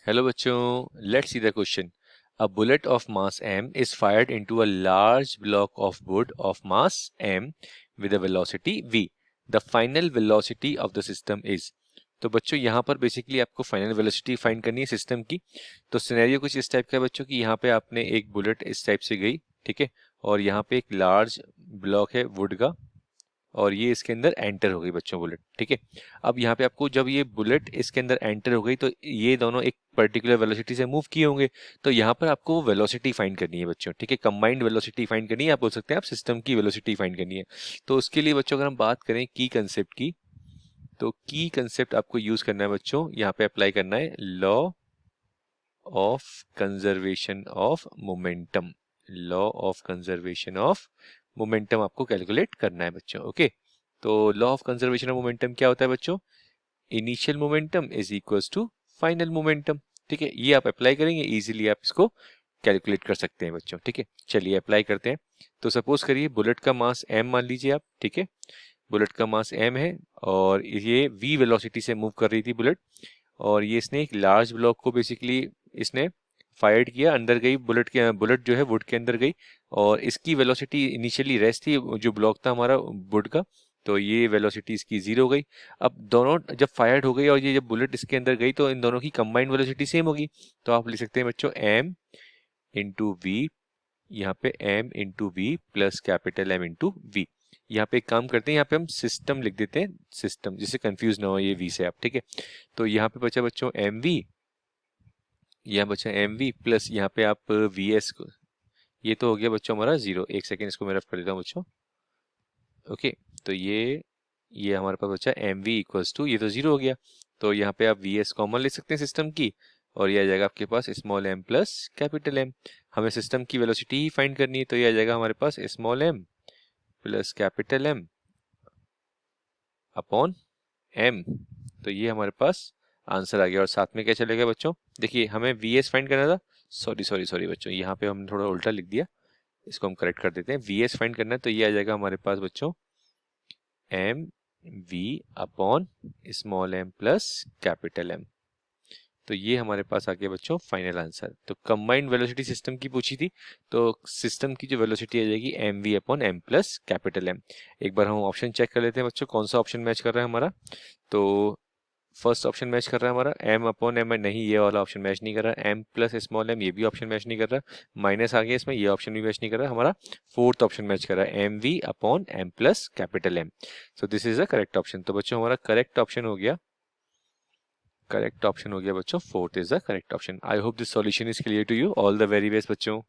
Hello बच्चों, let's see the question. A bullet of mass m is fired into a large block of wood of mass m with a velocity v. The final velocity of the system is. तो बच्चों यहाँ पर basically आपको final velocity find करनी है system की. तो scenario कुछ इस टाइप का है बच्चों कि यहाँ पे आपने एक बुलेट इस टाइप से गई, ठीक है, और यहाँ पे एक लार्ज ब्लॉक है वुड का और ये इसके अंदर एंटर हो गई बच्चों बुलेट, ठीक है. अब यहाँ पे आपको जब ये बुलेट इसके अंदर एंटर हो गई तो ये दोनों एक पर्टिकुलर वेलोसिटी से मूव किए होंगे. तो यहाँ पर आपको वो वेलोसिटी फाइंड करनी है बच्चों, ठीक है, कंबाइंड वेलोसिटी फाइंड करनी है. आप बोल सकते हैं आप सिस्टम की वेलोसिटी फाइंड करनी है. तो उसके लिए बच्चों अगर हम बात करें की कंसेप्ट की, तो की कंसेप्ट आपको यूज करना है बच्चों, यहाँ पे अप्लाई करना है law of conservation of momentum. Law of conservation of momentum आपको कैलकुलेट करना है बच्चों. ओके, तो law of conservation of momentum क्या होता है बच्चों? Initial momentum is equals to final momentum. ठीक है, ये आप अप्लाई करेंगे इजीली आप इसको कैलकुलेट कर सकते हैं बच्चों. ठीक है, चलिए अप्लाई करते हैं. तो सपोज करिए बुलेट का मास m मान लीजिए आप, ठीक है, बुलेट का मास m है और ये v वेलोसिटी से मूव कर रही थी बुलेट, और ये इसने एक लार्ज ब्लॉक को बेसिकली इसने फायर्ड किया, अंदर गई बुलेट जो है वुड के अंदर गई, और इसकी वेलोसिटी इनिशियली रेस्ट थी, जो ब्लॉक था हमारा वुड का, तो ये वेलोसिटी इसकी 0 हो गई. अब दोनों जब फायर्ड हो गई और ये जब बुलेट इसके अंदर गई तो इन दोनों की कंबाइंड वेलोसिटी सेम होगी. तो आप लिख सकते हैं बच्चों m इंटू वी, यहाँ पे m into v plus capital M into v. यहाँ पे एक काम करते हैं, यहाँ पे हम सिस्टम लिख देते हैं, सिस्टम, जिससे कंफ्यूज ना हो ये v से आप, ठीक है. तो यहाँ पे बचा बच्चों mv, यहाँ बचा mv प्लस यहाँ पे आप vs को, ये तो हो गया बच्चों हमारा 0. एक सेकेंड इसको मैं रफ कर देता हूँ बच्चों. ओके, तो ये हमारे पास बचा mv इक्वल्स टू, ये तो 0 हो गया, तो यहाँ पे आप vs कॉमन ले सकते हैं सिस्टम की, और ये आ जाएगा आपके पास small m plus capital M. हमें सिस्टम की वेलोसिटी ही फाइंड करनी है, तो ये आ जाएगा हमारे पास small m plus capital M upon m. तो ये हमारे पास आंसर आ गया. और साथ में क्या चलेगा बच्चों, देखिए हमें vs फाइंड करना था, सॉरी बच्चों, यहाँ पे हमने थोड़ा उल्टा लिख दिया, इसको हम करेक्ट कर देते हैं. vs फाइंड करना है तो ये आ जाएगा हमारे पास बच्चों m v upon small m plus capital M. तो ये हमारे पास आ गया बच्चों फाइनल आंसर. तो कंबाइंड वेलोसिटी सिस्टम की पूछी थी, तो सिस्टम की जो वेलोसिटी आ जाएगी m v upon m plus capital M. एक बार हम ऑप्शन चेक कर लेते हैं बच्चों, कौन सा ऑप्शन मैच कर रहा है हमारा. तो फर्स्ट ऑप्शन मैच कर रहा है हमारा m अपॉन m, नहीं ये वाला ऑप्शन मैच नहीं कर रहा. m प्लस स्मॉल m, ये भी ऑप्शन मैच नहीं कर रहा. माइनस आ गया इसमें, ये ऑप्शन भी मैच नहीं कर रहा. हमारा फोर्थ ऑप्शन मैच कर रहा है m v upon m plus capital M. So this is a correct option. तो बच्चों हमारा करेक्ट ऑप्शन हो गया, करेक्ट ऑप्शन हो गया बच्चों, fourth is the correct option. I hope this solution is clear to you. All the very best बच्चों.